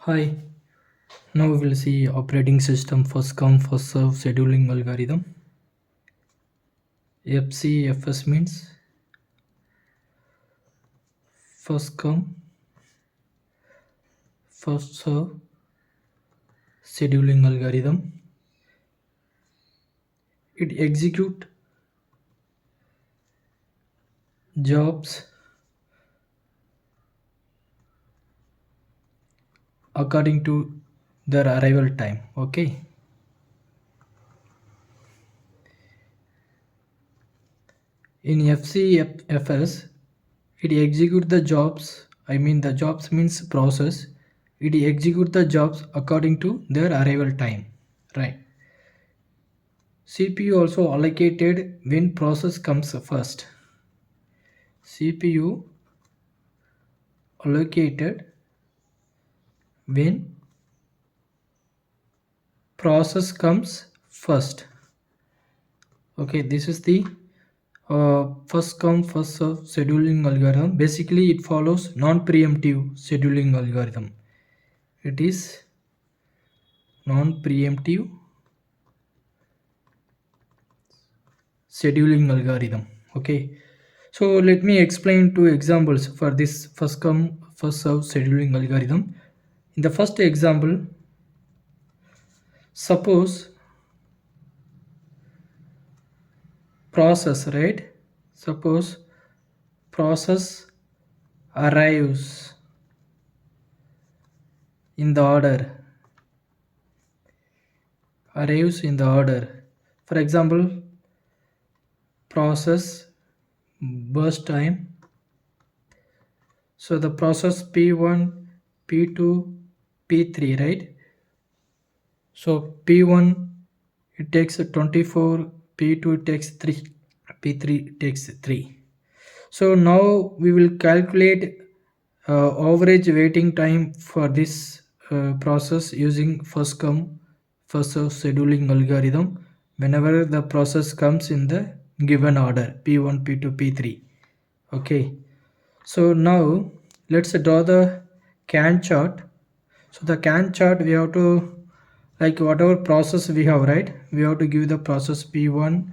Hi, now we will see operating system first come first serve scheduling algorithm. FCFS means first come first serve scheduling algorithm. It execute jobs according to their arrival time. Okay. In FCFS, it execute the jobs. The jobs means process. It execute the jobs according to their arrival time. Right. CPU also allocated when process comes first. CPU allocated when process comes first. Okay, this is the first come first serve scheduling algorithm. Basically it follows non-preemptive scheduling algorithm. It is non-preemptive scheduling algorithm. Okay, so let me explain two examples for this first come first serve scheduling algorithm. In the first example, suppose process, right? Suppose process arrives in the order. For example, process burst time. So the process P1, P2, P3, right? So P1 it takes 24, P2 takes 3, P3 takes 3. So now we will calculate average waiting time for this process using first come first serve scheduling algorithm whenever the process comes in the given order P1, P2, P3. Okay, so now let's draw the can chart. So the can chart we have to, like whatever process we have, right? We have to give the process P1,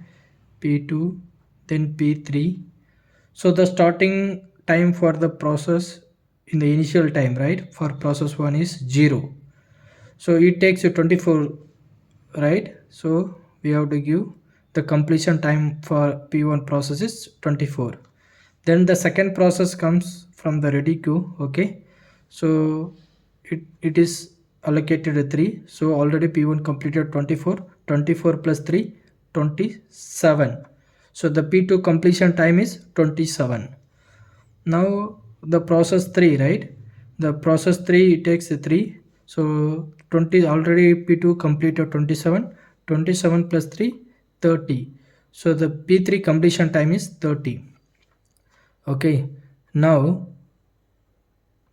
P2, then P3. So the starting time for the process in the initial time, right, for process 1 is 0. So it takes 24, right? So we have to give the completion time for P1 process is 24. Then the second process comes from the ready queue. Okay, so it is allocated 3. So already P1 completed 24, 24 plus 3, 27. So the P2 completion time is 27. Now the process 3, right? The process 3 it takes 3. So 20 already P2 completed 27, 27 plus 3, 30. So the P3 completion time is 30. Okay, now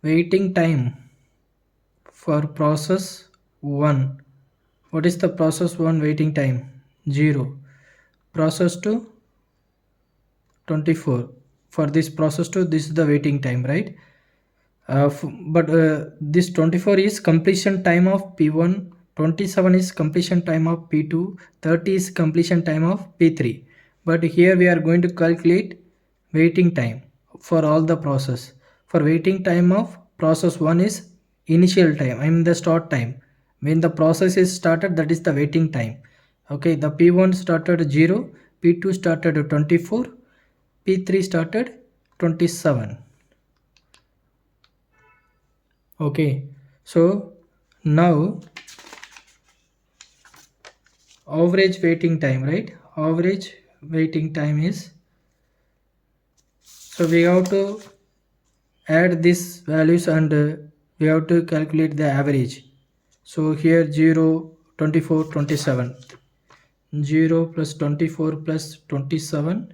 waiting time for process 1. What is the process 1 waiting time? 0. Process 2, 24. For this process 2, this is the waiting time, right? But this 24 is completion time of P1, 27 is completion time of P2, 30 is completion time of P3. But here we are going to calculate waiting time for all the process. For waiting time of process 1 is initial time, the start time. When the process is started, that is the waiting time. Okay, the P1 started 0, P2 started 24, P3 started 27. Okay, so now average waiting time, right? Average waiting time is, so we have to add these values and we have to calculate the average. So here 0, 24, 27. 0 plus 24 plus 27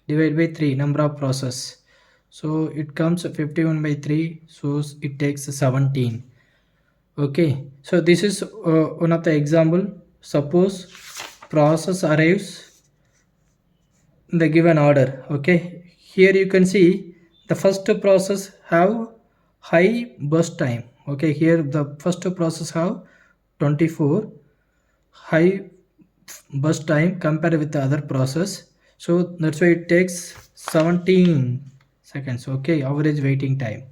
divided by 3 number of process. So it comes 51 by 3, so it takes 17. Okay, so this is one of the example. Suppose process arrives in the given order. Okay, here you can see the first process have high burst time. Okay, here the first process have 24 high burst time compared with the other process, so that's why it takes 17 seconds. Okay, average waiting time.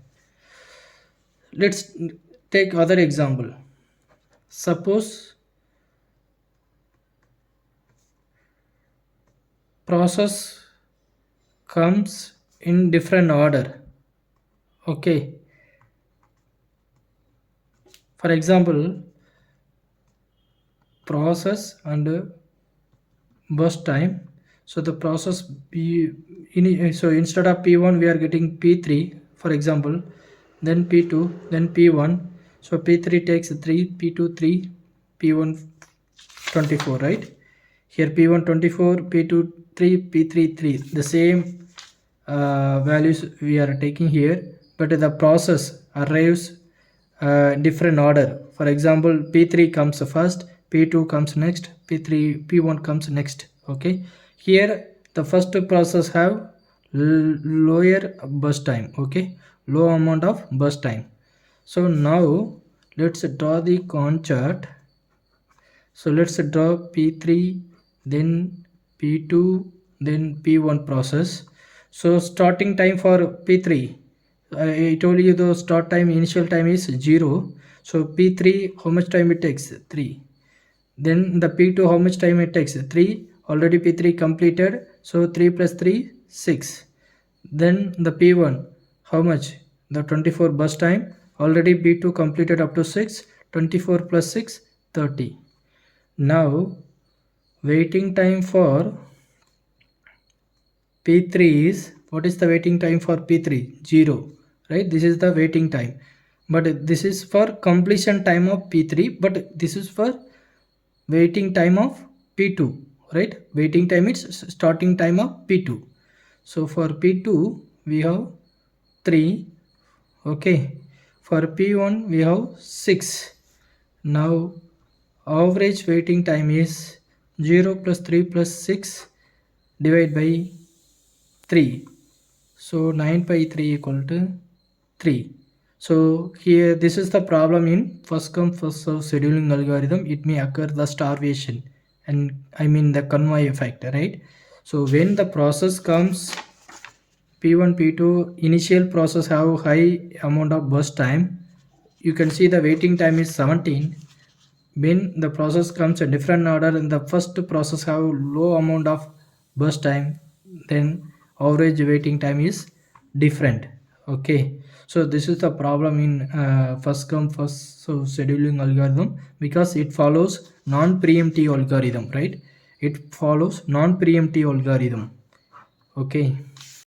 Let's take other example. Suppose process comes in different order. Okay, for example, process and burst time. So the process so instead of p1 we are getting p3, for example, then p2, then p1. So p3 takes 3, p2 3, p1 24, right? Here p1 24, p2 3, p3 3, the same values we are taking here, but the process arrives different order. For example, p3 comes first, p2 comes next, p3 p1 comes next. Okay, here the first process have lower burst time. Okay, low amount of burst time. So now let's draw the Gantt chart. So let's draw P3, then P2, then P1 process. So starting time for P3, I told you the start time, initial time is 0. So P3, how much time it takes? 3. Then the P2, how much time it takes? 3. Already P3 completed. So 3 plus 3, 6. Then the P1, how much? The 24 bus time. Already P2 completed up to 6. 24 plus 6, 30. Now waiting time for P3 is, what is the waiting time for P3? 0, right? This is the waiting time, but this is for completion time of P3, but this is for waiting time of P2, right? Waiting time is starting time of P2. So for P2 we have 3. Okay, for P1 we have 6. Now average waiting time is 0 plus 3 plus 6 divided by 3. So 9 by 3 equal to 3. So here this is the problem in first come first serve scheduling algorithm. It may occur the starvation, and I mean the convoy effect, right? So when the process comes P1 P2, initial process have high amount of burst time. You can see the waiting time is 17. When the process comes a different order and the first process have low amount of burst time, then average waiting time is different. Okay, so this is the problem in first come first so scheduling algorithm, because it follows non-preemptive algorithm, right? It follows non-preemptive algorithm. Okay.